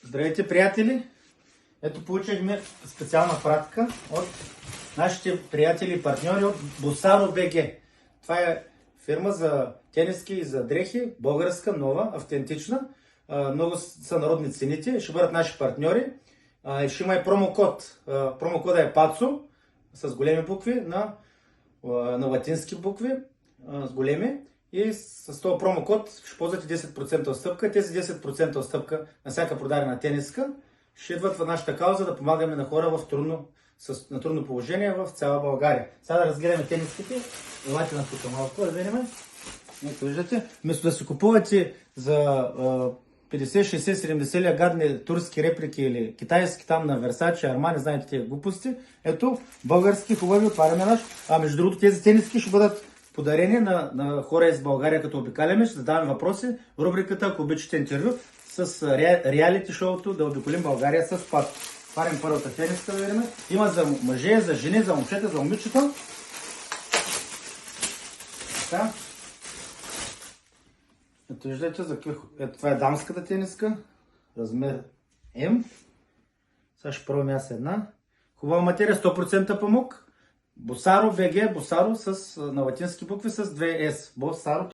Здравейте, приятели! Ето получихме специална пратка от нашите приятели и партньори от Босаро БГ. Това е фирма за тениски и за дрехи, българска, нова, автентична. Много са народни цените, ще бъдат наши партньори. Ще има и промокод. Промокода е ПАЦО с големи букви на латински букви, с големи. И с този промокод ще ползвате 10% отстъпка. Тези 10% отстъпка на всяка продадена тениска ще идват в нашата кауза да помагаме на хора на трудно положение в цяла България. Сега да разгледаме тениските. Елате на тук малко да видим. Ето виждате, вместо да си купувате за 50, 60, 70 ля гадни турски реплики или китайски там на Версаче, Армани, знаете тези глупости. Ето, български хубави, отваряме наш. Между другото, тези тениски ще бъдат подарение на хора из България, като обикаляме, ще задаваме въпроси в рубриката, ако обичате интервю, с реалити шоуто да обиколим България с пат. Отварям първата тениска, да видим. Има за мъже, за жени, за момчета, за момичета. Така. Ето виждате, ето това е дамската тениска, размер М. Сега ще пробвам аз една. Хубава материя, 100% памук. Босаро БГ, Босаро на латински букви с 2 С. Босаро.